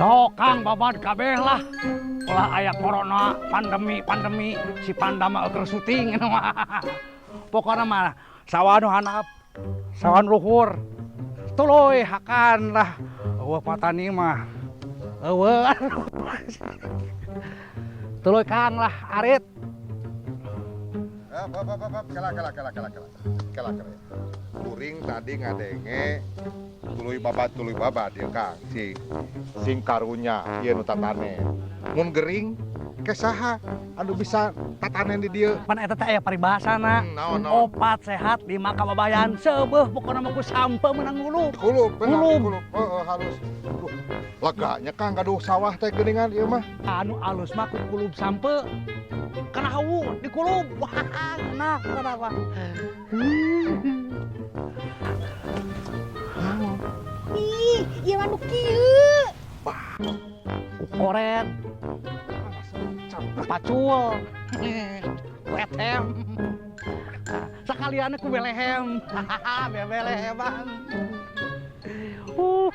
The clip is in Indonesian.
Sok Kang babad kabeh lah. Ulah aya corona, pandemi si Panda mah keur syuting mah. Pokona mah sawan handap, sawan luhur. Tuluy hakan lah. Eueuh patani mah. Eueuh. Tuluy Kang lah arit. Kala. Kuring tadi ngadenge tuluy babat ya Kang sing karunya ieu nu tatane. Mun gering kesaha anu bisa tatanen di dieu. Pan eta teh aya paribahasana. Naon. Opat sehat 5 kababayan. Seubeuh pokona mah ku sampe menang ngulup. Kulub. Heeh halus. Leganya Kang gaduh sawah teh geuningan ieu mah. Anu alus mah ku kulub sampe. Kana hawu di kulub. Wah, enak kenapa? Ih, ieu mah nu kieu. Koret. Pacul. Wetem. Sakalian ku belehem. Beleheman. Uh.